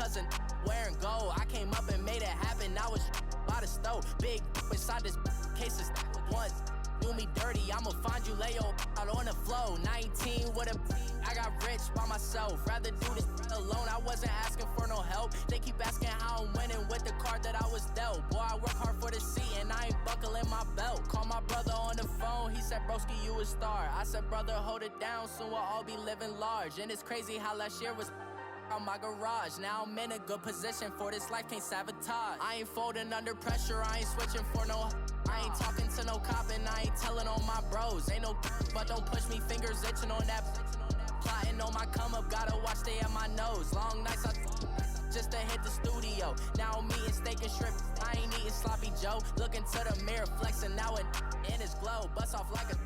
cousin wearing gold. I came up and made it happen. I was by the stove. Big inside this case is once. Do me dirty, I'ma find you, lay your out on the flow. 19 with a I got rich by myself. Rather do this alone, I wasn't asking for no help. They keep asking how I'm winning with the card that I was dealt. Boy, I work hard for the seat and I ain't buckling my belt. Call my brother on the phone, he said, broski, you a star. I said, brother, hold it down, soon we'll all be living large. And it's crazy how last year was on my garage. Now I'm in a good position for this life, can't sabotage. I ain't folding under pressure, I ain't switching for no. I ain't talking to no cop and I ain't telling on my bros. Ain't no but don't push me, fingers itching on that. Plotting on my come up, gotta watch stay at my nose. Long nights I just to hit the studio. Now I'm eating steak and shrimp, I ain't eating sloppy Joe. Looking to the mirror, flexing now it in his glow. Bust off like a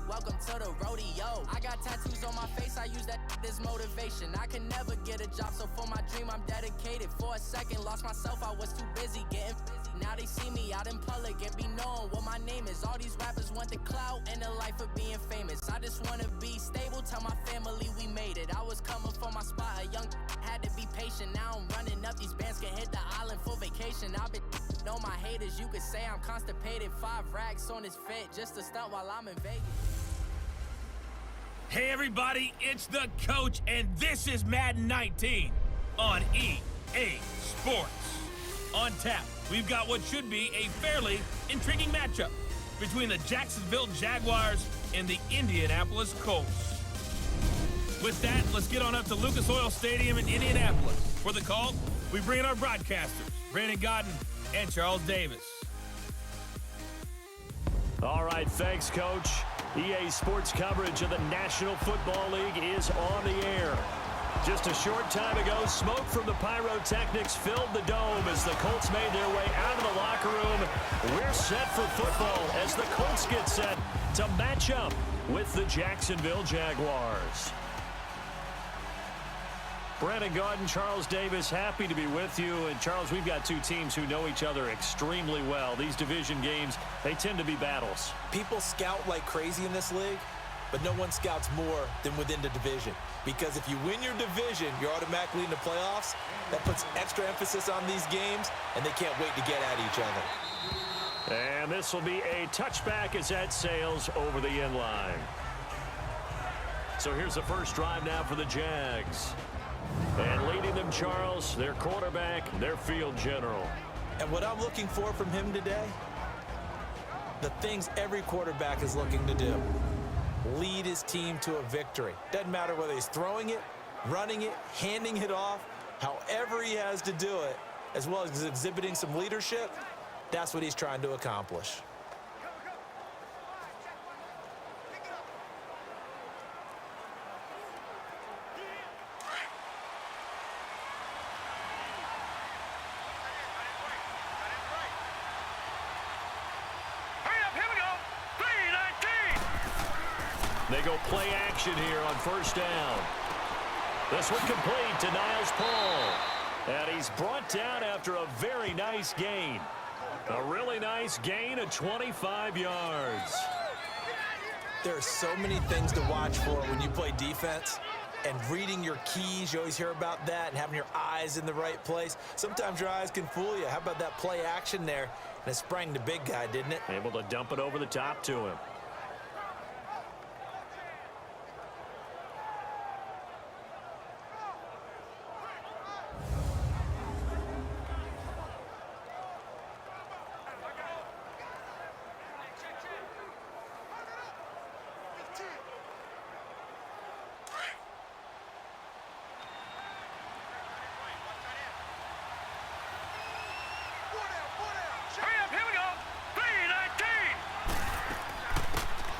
welcome to the rodeo. I got tattoos on my face, I use that as motivation. I can never get a job, so for my dream I'm dedicated. For a second, lost myself, I was too busy getting busy. Now they see me out in public and be knowing what my name is. All these rappers want the clout and the life of being famous. I just wanna be stable, tell my family we made it. I was coming for my spot, a young had to be patient. Now I'm running up, these bands can hit the island for vacation. I've been on my haters, you could say I'm constipated. 5 racks on his fit, just to stunt while I'm in Vegas. Hey everybody, it's the coach, and this is Madden 19 on EA Sports. On tap, we've got what should be a fairly intriguing matchup between the Jacksonville Jaguars and the Indianapolis Colts. With that, let's get on up to Lucas Oil Stadium in Indianapolis. For the call, we bring in our broadcasters, Brandon Godden and Charles Davis. All right, thanks, Coach. EA Sports coverage of the National Football League is on the air. Just a short time ago, smoke from the pyrotechnics filled the dome as the Colts made their way out of the locker room. We're set for football as the Colts get set to match up with the Jacksonville Jaguars. Brandon Gaudin, Charles Davis, happy to be with you. And Charles, we've got two teams who know each other extremely well. These division games, they tend to be battles. People scout like crazy in this league, but no one scouts more than within the division. Because if you win your division, you're automatically in the playoffs. That puts extra emphasis on these games, and they can't wait to get at each other. And this will be a touchback as that sails over the end line. So here's the first drive now for the Jags. And leading them, Charles, their quarterback, their field general. And what I'm looking for from him today, the things every quarterback is looking to do. Lead his team to a victory. Doesn't matter whether he's throwing it, running it, handing it off, however he has to do it, as well as exhibiting some leadership, that's what he's trying to accomplish. They go play action here on first down. This one complete to Niles Paul. And he's brought down after a very nice gain. A really nice gain of 25 yards. There are so many things to watch for when you play defense. And reading your keys, you always hear about that, and having your eyes in the right place. Sometimes your eyes can fool you. How about that play action there? And it sprang the big guy, didn't it? Able to dump it over the top to him.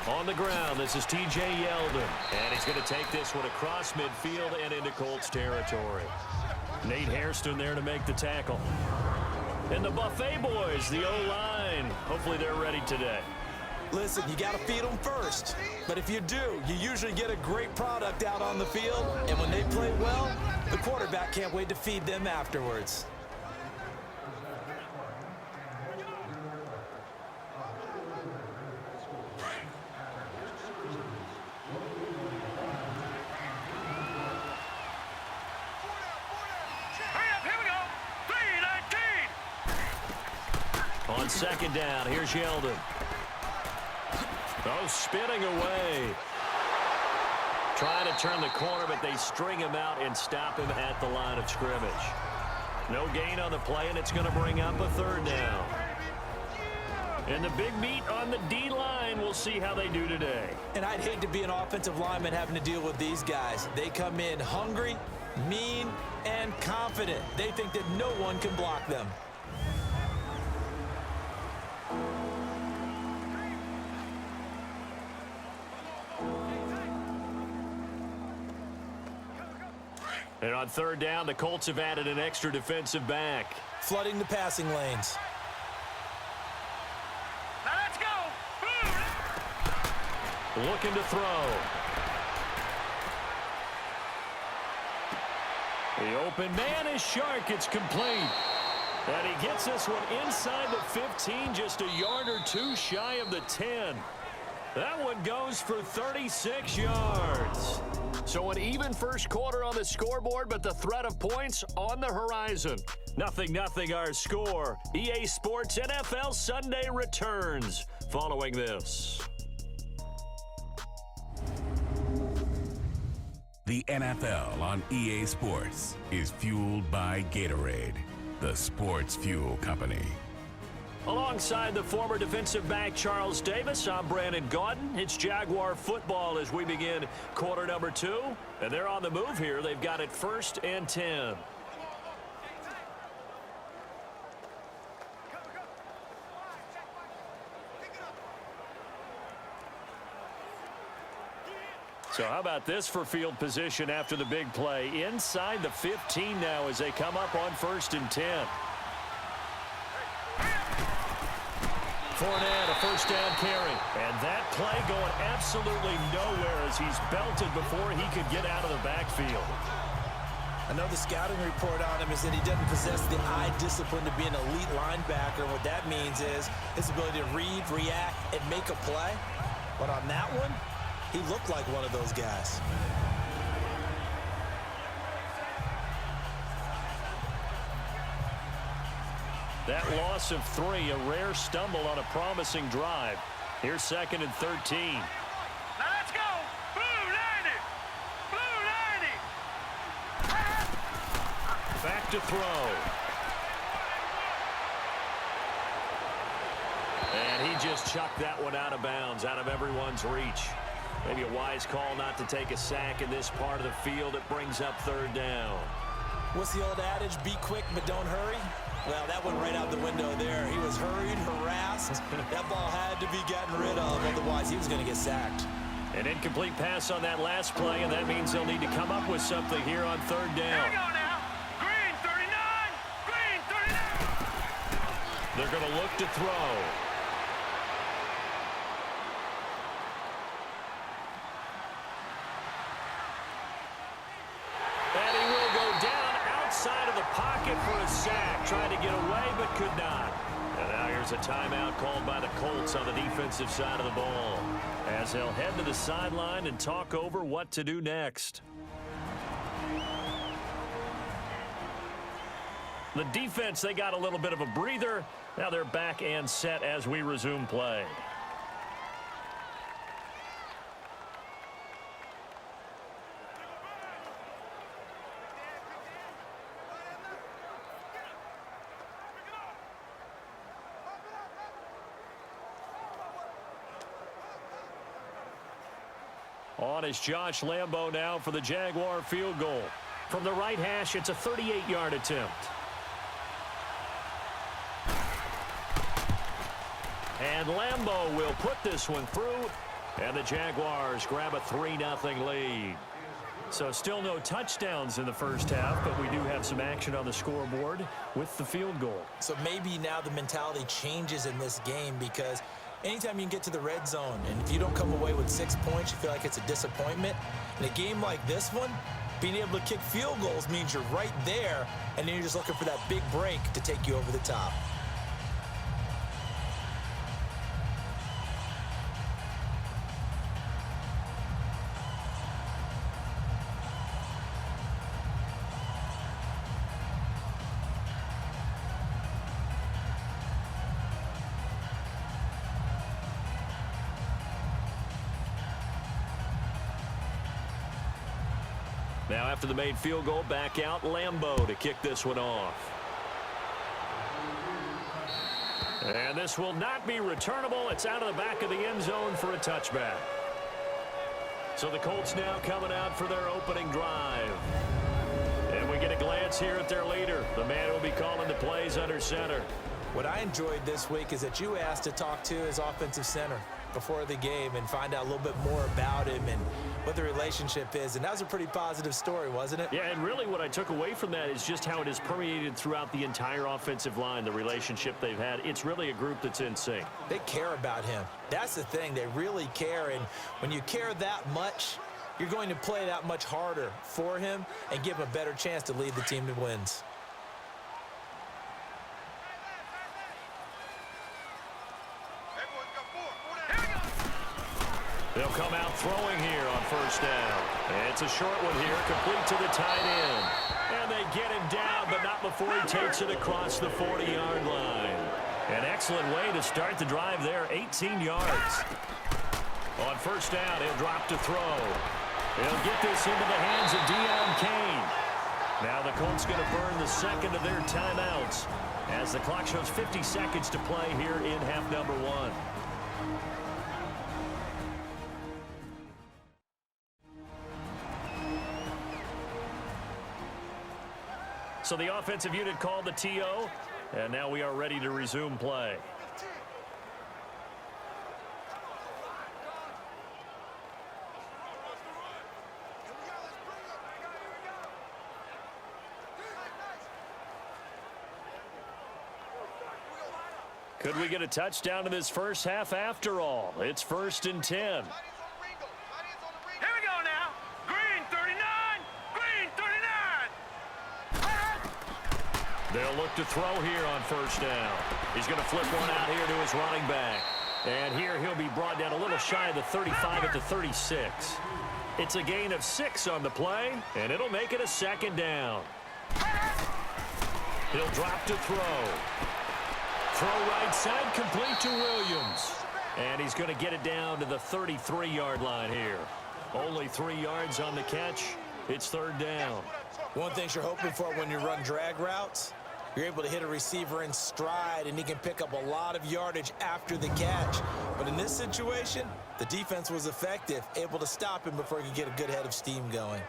On the ground, this is T.J. Yeldon, and he's going to take this one across midfield and into Colts territory. Nate Hairston there to make the tackle. And the Buffet boys, the O-line, hopefully they're ready today. Listen, you got to feed them first. But if you do, you usually get a great product out on the field. And when they play well, the quarterback can't wait to feed them afterwards. On second down, here's Yeldon. Oh, spinning away. Trying to turn the corner, but they string him out and stop him at the line of scrimmage. No gain on the play, and it's going to bring up a third down. And the big meet on the D-line, we'll see how they do today. And I'd hate to be an offensive lineman having to deal with these guys. They come in hungry, mean, and confident. They think that no one can block them. And on third down, the Colts have added an extra defensive back. Flooding the passing lanes. Now let's go. Looking to throw. The open man is Shark. It's complete. And he gets this one inside the 15, just a yard or two shy of the 10. That one goes for 36 yards. So an even first quarter on the scoreboard, but the threat of points on the horizon. 0-0 our score. EA Sports NFL Sunday returns following this. The NFL on EA Sports is fueled by Gatorade, the sports fuel company. Alongside the former defensive back Charles Davis, I'm Brandon Gaudin. It's Jaguar football as we begin quarter number 2. And they're on the move here. They've got it 1st and 10. So how about this for field position after the big play? Inside the 15 now as they come up on 1st and 10. Fournette, a first down carry. And that play going absolutely nowhere as he's belted before he could get out of the backfield. I know the scouting report on him is that he doesn't possess the eye discipline to be an elite linebacker. What that means is his ability to read, react, and make a play. But on that one, he looked like one of those guys. That loss of 3, a rare stumble on a promising drive. Here's 2nd and 13. Now let's go. Blue 90. Blue 90. Back to throw. And he just chucked that one out of bounds, out of everyone's reach. Maybe a wise call not to take a sack in this part of the field. It brings up 3rd down. What's the old adage? Be quick, but don't hurry. Well, that went right out the window there. He was hurried, harassed. That ball had to be gotten rid of, otherwise he was going to get sacked. An incomplete pass on that last play, and that means they'll need to come up with something here on 3rd down. Here we go now. Green 39. Green 39. They're going to look to throw. And he will go down outside of the pocket for a sack. Tried to get away, but could not. And now here's a timeout called by the Colts on the defensive side of the ball, as they'll head to the sideline and talk over what to do next. The defense, they got a little bit of a breather. Now they're back and set as we resume play. On is Josh Lambo now for the Jaguar field goal. From the right hash, it's a 38-yard attempt. And Lambo will put this one through, and the Jaguars grab a 3-0 lead. So still no touchdowns in the first half, but we do have some action on the scoreboard with the field goal. So maybe now the mentality changes in this game, because anytime you can get to the red zone, and if you don't come away with 6 points, you feel like it's a disappointment. In a game like this one, being able to kick field goals means you're right there, and then you're just looking for that big break to take you over the top. Now after the made field goal, back out Lambeau to kick this one off. And this will not be returnable. It's out of the back of the end zone for a touchback. So the Colts now coming out for their opening drive. And we get a glance here at their leader, the man who will be calling the plays under center. What I enjoyed this week is that you asked to talk to his offensive center before the game and find out a little bit more about him and what the relationship is. And that was a pretty positive story, wasn't it? Yeah, and really what I took away from that is just how it has permeated throughout the entire offensive line, the relationship they've had. It's really a group that's in sync. They care about him. That's the thing. They really care. And when you care that much, you're going to play that much harder for him and give him a better chance to lead the team to wins. They'll come out throwing here on first down. And it's a short one here, complete to the tight end. And they get him down, but not before he takes it across the 40-yard line. An excellent way to start the drive there, 18 yards. On first down, he'll drop to throw. He'll get this into the hands of Deion Kane. Now the Colts going to burn the second of their timeouts as the clock shows 50 seconds to play here in half number one. So the offensive unit called the TO, and now we are ready to resume play. Could we get a touchdown in this first half after all? It's 1st and 10. They'll look to throw here on first down. He's going to flip one out here to his running back. And here he'll be brought down a little shy of the 35 at the 36. It's a gain of 6 on the play, and it'll make it a second down. He'll drop to throw. Throw right side, complete to Williams. And he's going to get it down to the 33-yard line here. Only 3 yards on the catch. It's 3rd down. One thing you're hoping for when you run drag routes, you're able to hit a receiver in stride, and he can pick up a lot of yardage after the catch. But in this situation, the defense was effective, able to stop him before he could get a good head of steam going.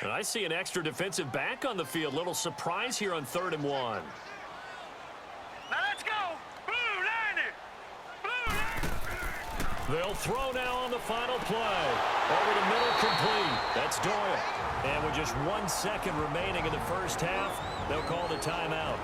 And I see an extra defensive back on the field. Little surprise here on 3rd and 1. They'll throw now on the final play. Over the middle, complete. That's Doyle. And with just 1 second remaining in the first half, they'll call the timeout.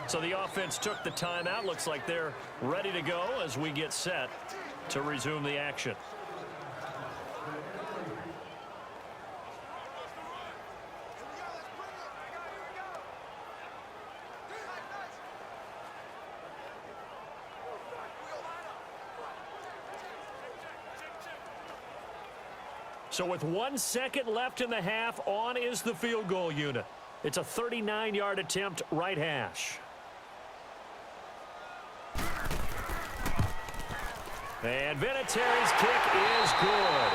So the offense took the timeout. Looks like they're ready to go as we get set to resume the action. So with 1 second left in the half, on is the field goal unit. It's a 39-yard attempt, right hash. And Vinatieri's kick is good.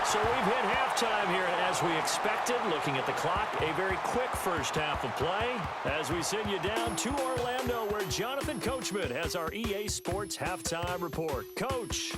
So we've hit halftime here as we expected. Looking at the clock, a very quick first half of play as we send you down to Orlando where Jonathan Coachman has our EA Sports Halftime Report. Coach.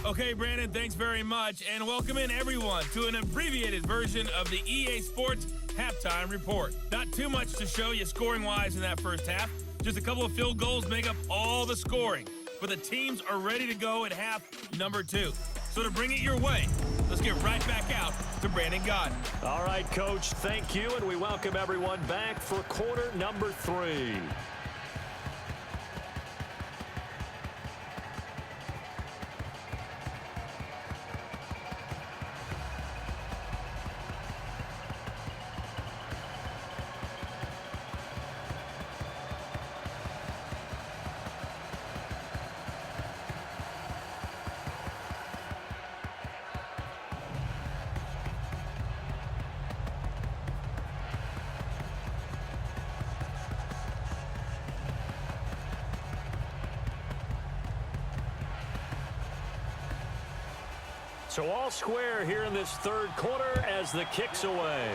Okay, Brandon, thanks very much, and welcome in everyone to an abbreviated version of the EA Sports Halftime Report. Not too much to show you scoring-wise in that first half. Just a couple of field goals make up all the scoring. But the teams are ready to go at half number 2. So to bring it your way, let's get right back out to Brandon Gaudin. All right, Coach, thank you, and we welcome everyone back for quarter number 3. So all square here in this third quarter as the kick's away.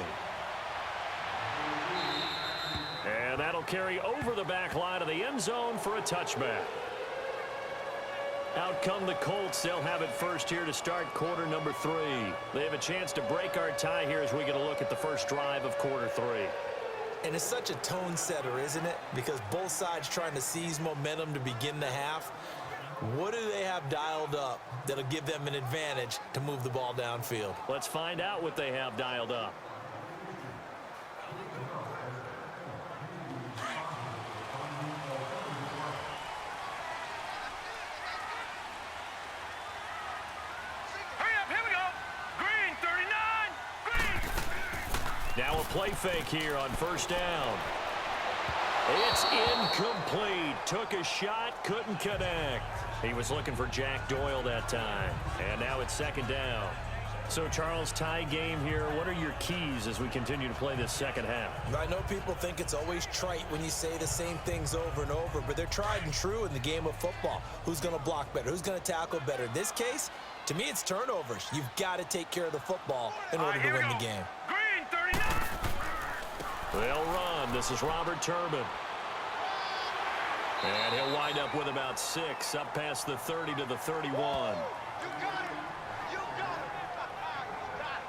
And that'll carry over the back line of the end zone for a touchback. Out come the Colts. They'll have it first here to start quarter number 3. They have a chance to break our tie here as we get a look at the first drive of quarter 3. And it's such a tone setter, isn't it? Because both sides trying to seize momentum to begin the half. What do they have dialed up that'll give them an advantage to move the ball downfield? Let's find out what they have dialed up. Now a play fake here on first down. It's incomplete. Took a shot, couldn't connect. He was looking for Jack Doyle that time. And now it's second down. So, Charles, tie game here. What are your keys as we continue to play this second half? I know people think it's always trite when you say the same things over and over, but they're tried and true in the game of football. Who's going to block better? Who's going to tackle better? In this case, to me, it's turnovers. You've got to take care of the football in order to win the game. They'll run. This is Robert Turbin. And he'll wind up with about 6 up past the 30 to the 31.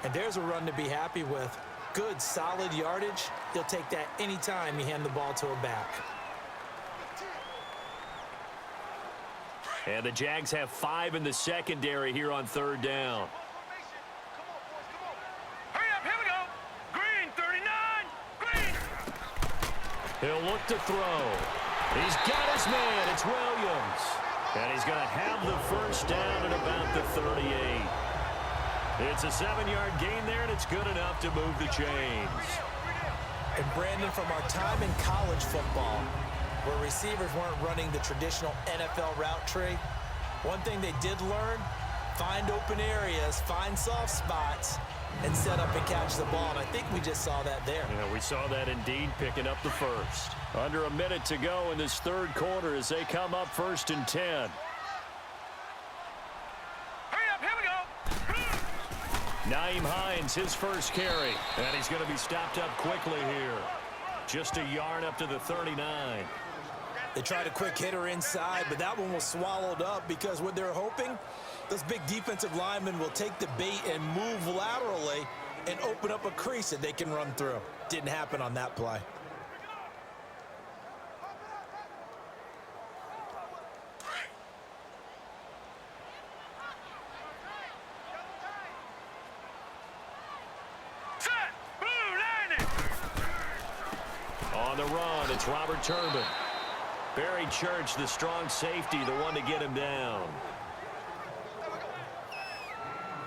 And there's a run to be happy with. Good, solid yardage. He'll take that anytime you hand the ball to a back. And the Jags have 5 in the secondary here on third down. He'll look to throw. He's got his man. It's Williams. And he's going to have the first down at about the 38. It's a 7-yard gain there, and it's good enough to move the chains. And, Brandon, from our time in college football, where receivers weren't running the traditional NFL route tree, one thing they did learn, find open areas, find soft spots, and set up and catch the ball. And I think we just saw that there. Yeah, we saw that indeed, picking up the first. Under a minute to go in this third quarter as they come up 1st and 10. Hurry up, here we go. Nyheim Hines, his first carry. And he's going to be stopped up quickly here. Just a yard up to the 39. They tried a quick hitter inside, but that one was swallowed up because what they're hoping, those big defensive linemen will take the bait and move laterally and open up a crease that they can run through. Didn't happen on that play. On the run, it's Robert Turbin. Barry Church, the strong safety, the one to get him down.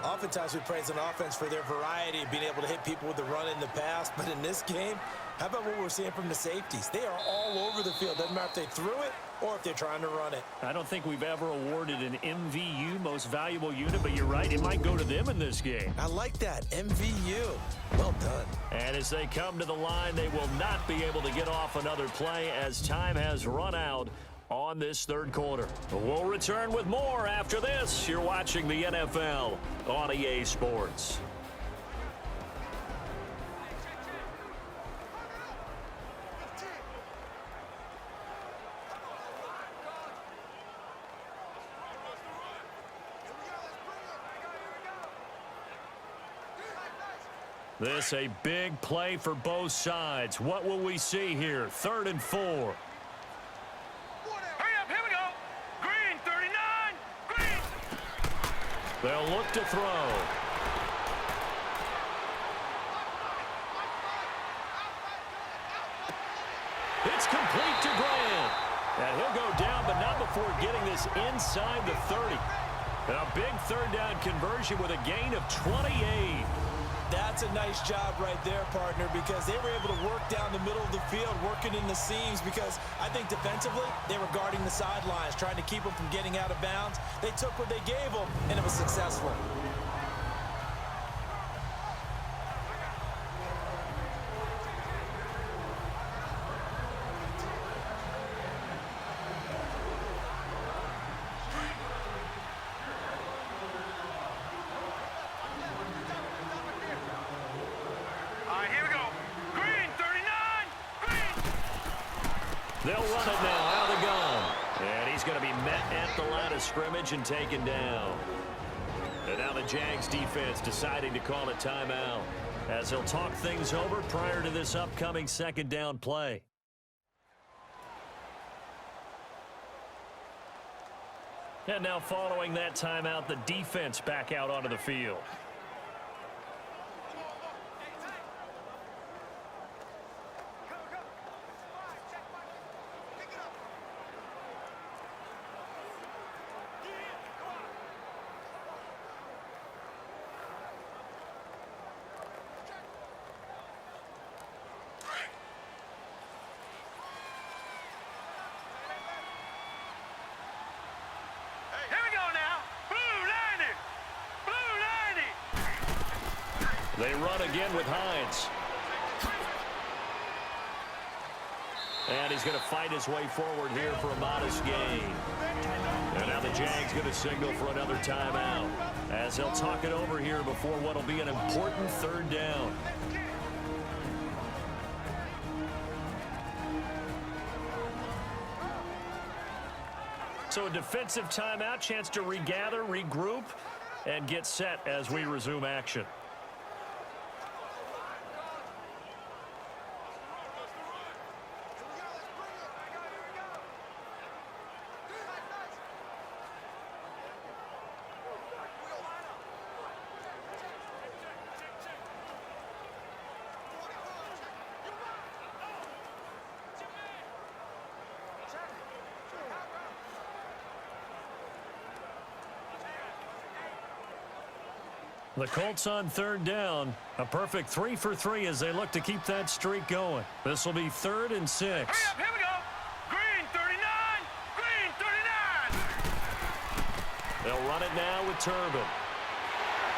Oftentimes we praise an offense for their variety of being able to hit people with the run in the past, but in this game, how about what we're seeing from the safeties? They are all over the field. Doesn't matter if they threw it or if they're trying to run it. I don't think we've ever awarded an MVU, most valuable unit, but you're right, it might go to them in this game. I like that, MVU. Well done. And as they come to the line, they will not be able to get off another play as time has run out on this third quarter. We'll return with more after this. You're watching the NFL on EA Sports. This a big play for both sides. What will we see here? 3rd and 4. Hurry up, here we go. Green, 39, green. They'll look to throw. It's complete to Grant. And he'll go down, but not before getting this inside the 30. And a big third down conversion with a gain of 28. That's a nice job right there, partner, because they were able to work down the middle of the field, working in the seams, because I think defensively they were guarding the sidelines, trying to keep them from getting out of bounds. They took what they gave them, and it was successful. They'll run it now out of the gun. And he's going to be met at the line of scrimmage and taken down. And now the Jags defense deciding to call a timeout as they'll talk things over prior to this upcoming second down play. And now following that timeout, the defense back out onto the field. They run again with Hines. And he's going to fight his way forward here for a modest gain. And now the Jags going to signal for another timeout as they'll talk it over here before what will be an important third down. So a defensive timeout, chance to regather, regroup, and get set as we resume action. The Colts on third down. A perfect 3 for 3 as they look to keep that streak going. This will be 3rd and 6. Hurry up, here we go. Green 39. Green 39. They'll run it now with Turbin.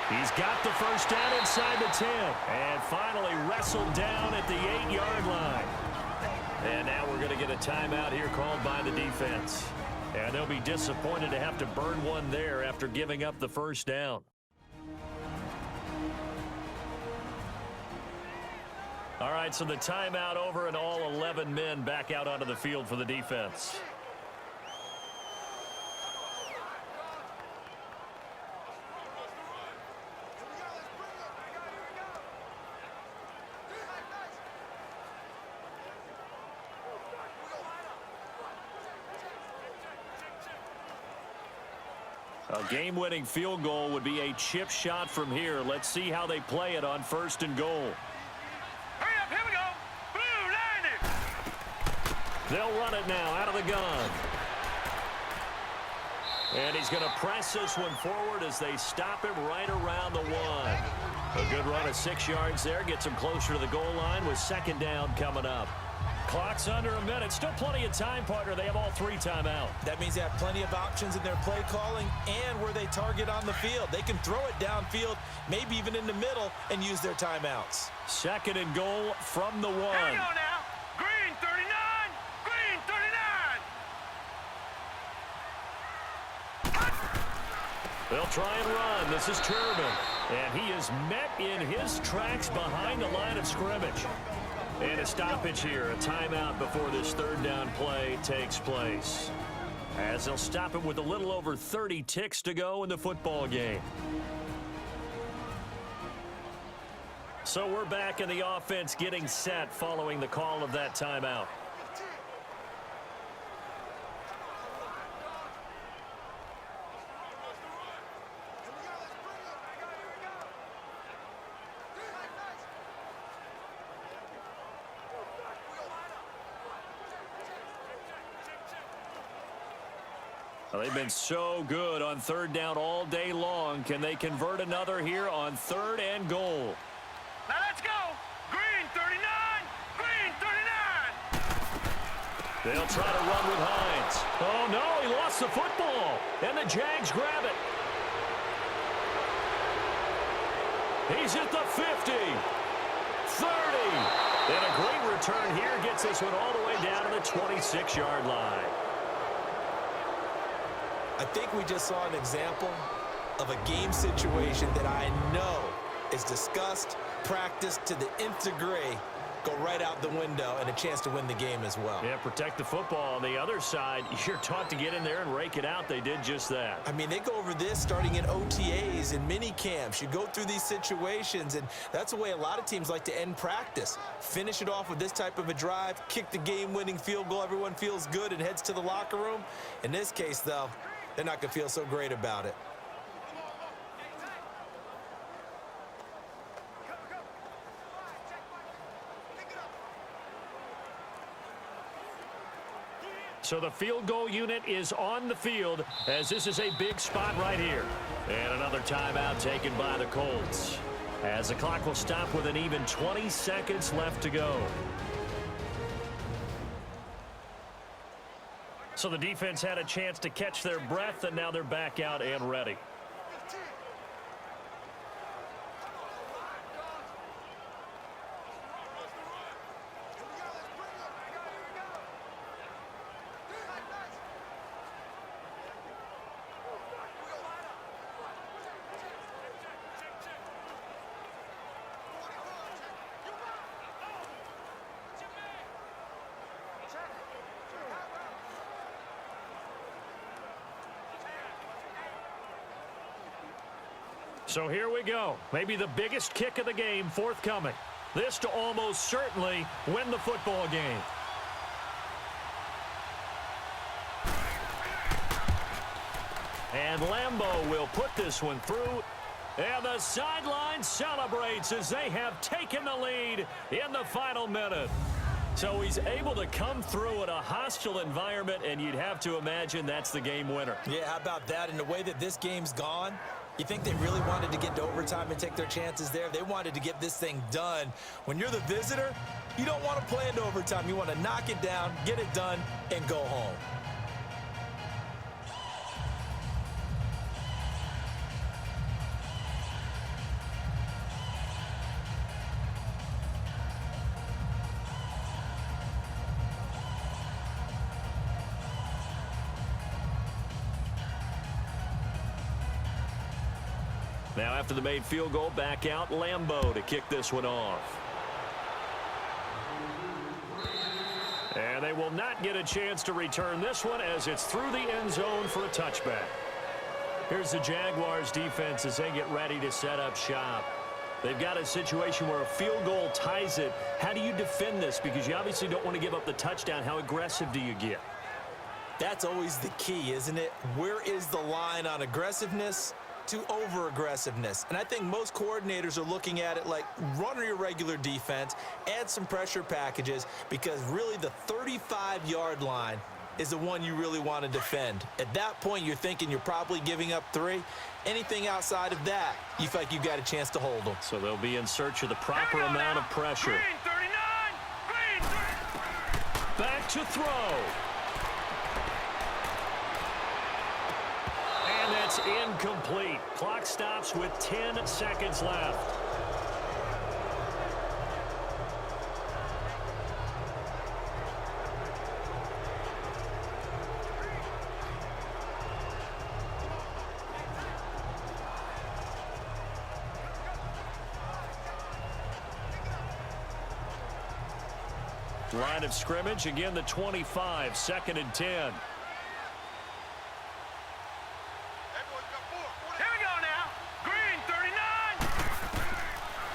He's got the first down inside the 10. And finally wrestled down at the 8-yard line. And now we're going to get a timeout here called by the defense. And they'll be disappointed to have to burn one there after giving up the first down. All right, so the timeout over and all 11 men back out onto the field for the defense. A game-winning field goal would be a chip shot from here. Let's see how they play it on 1st and goal. They'll run it now out of the gun. And he's going to press this one forward as they stop him right around the 1. A good run of 6 yards there. Gets him closer to the goal line with second down coming up. Clock's under a minute. Still plenty of time, partner. They have all 3 timeout. That means they have plenty of options in their play calling and where they target on the field. They can throw it downfield, maybe even in the middle, and use their timeouts. 2nd and goal from the 1. Here we go now. Green 39. They'll try and run. This is Turbin. And he is met in his tracks behind the line of scrimmage. And a stoppage here. A timeout before this third down play takes place. As they'll stop it with a little over 30 ticks to go in the football game. So we're back in the offense getting set following the call of that timeout. Well, they've been so good on third down all day long. Can they convert another here on 3rd and goal? Now let's go. Green 39. Green 39. They'll try to run with Hines. Oh, no, he lost the football. And the Jags grab it. He's at the 50. 30. And a great return here gets this one all the way down to the 26-yard line. I think we just saw an example of a game situation that I know is discussed, practiced to the nth degree go right out the window and a chance to win the game as well. Yeah, protect the football. On the other side, you're taught to get in there and rake it out. They did just that. I mean, they go over this starting in OTAs and mini camps. You go through these situations, and that's the way a lot of teams like to end practice. Finish it off with this type of a drive, kick the game-winning field goal. Everyone feels good and heads to the locker room. In this case, though, they're not going to feel so great about it. So the field goal unit is on the field as this is a big spot right here. And another timeout taken by the Colts, as the clock will stop with an even 20 seconds left to go. So the defense had a chance to catch their breath, and now they're back out and ready. So here we go. Maybe the biggest kick of the game forthcoming. This to almost certainly win the football game. And Lambeau will put this one through. And the sideline celebrates as they have taken the lead in the final minute. So he's able to come through in a hostile environment, and you'd have to imagine that's the game winner. Yeah, how about that? In the way that this game's gone, you think they really wanted to get to overtime and take their chances there? They wanted to get this thing done. When you're the visitor, you don't want to play into overtime. You want to knock it down, get it done, and go home. Now after the made field goal, back out Lambeau to kick this one off. And they will not get a chance to return this one as it's through the end zone for a touchback. Here's the Jaguars defense as they get ready to set up shop. They've got a situation where a field goal ties it. How do you defend this? Because you obviously don't want to give up the touchdown. How aggressive do you get? That's always the key, isn't it? Where is the line on aggressiveness to over-aggressiveness? And I think most coordinators are looking at it like run your regular defense, add some pressure packages, because really the 35-yard line is the one you really want to defend. At that point, you're thinking you're probably giving up 3. Anything outside of that, you feel like you've got a chance to hold them. So they'll be in search of the proper amount of pressure. Green 39! Green 39! Back to throw. And that's incomplete. Clock stops with 10 seconds left. Line of scrimmage, again the 25, 2nd and 10. Here we go now. Green 39!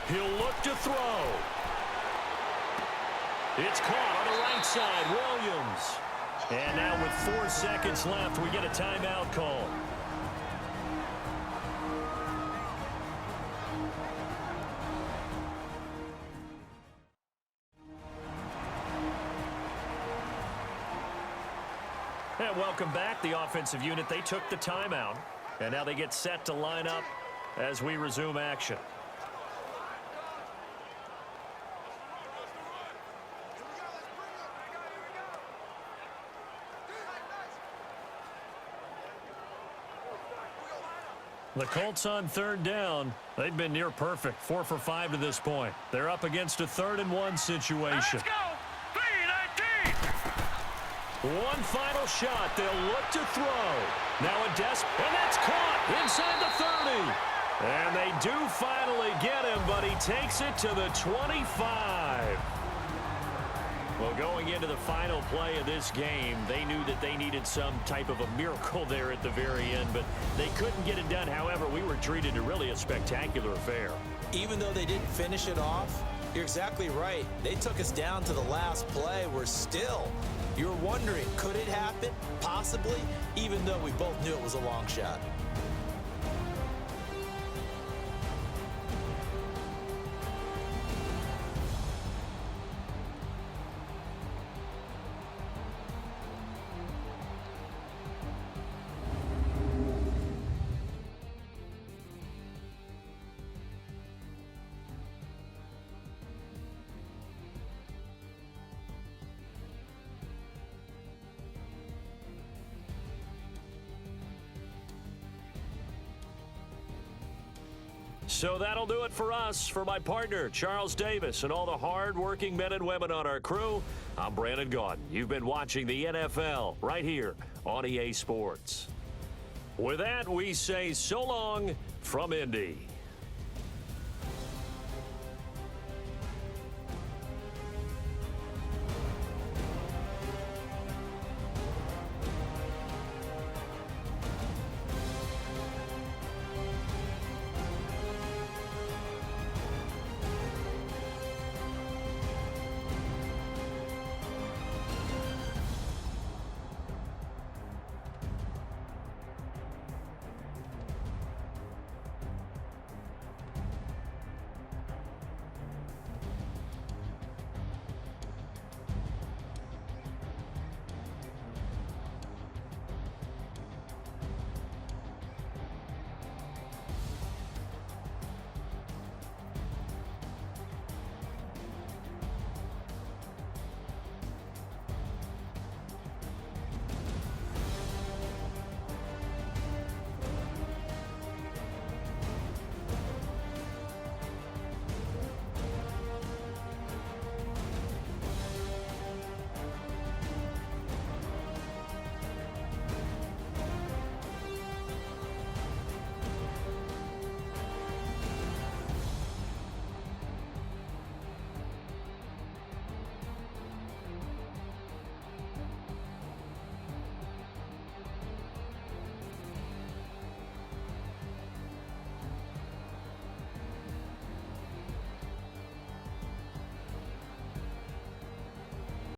He'll look to throw. It's caught on the right side, Williams. And now with 4 seconds left, we get a timeout call. And welcome back, the offensive unit. They took the timeout, and now they get set to line up as we resume action. The Colts on 3rd down. They've been near perfect, 4 for 5 to this point. They're up against a 3rd and 1 situation. Let's go! 3-19! One final shot. They'll look to throw. Now a and that's caught inside the 30. And they do finally get him, but he takes it to the 25. Well, going into the final play of this game, they knew that they needed some type of a miracle there at the very end, but they couldn't get it done. However, we were treated to really a spectacular affair. Even though they didn't finish it off, you're exactly right. They took us down to the last play. We're still, you're wondering, could it happen? Possibly, even though we both knew it was a long shot. So that'll do it for us. For my partner, Charles Davis, and all the hard-working men and women on our crew, I'm Brandon Gaudin. You've been watching the NFL right here on EA Sports. With that, we say so long from Indy.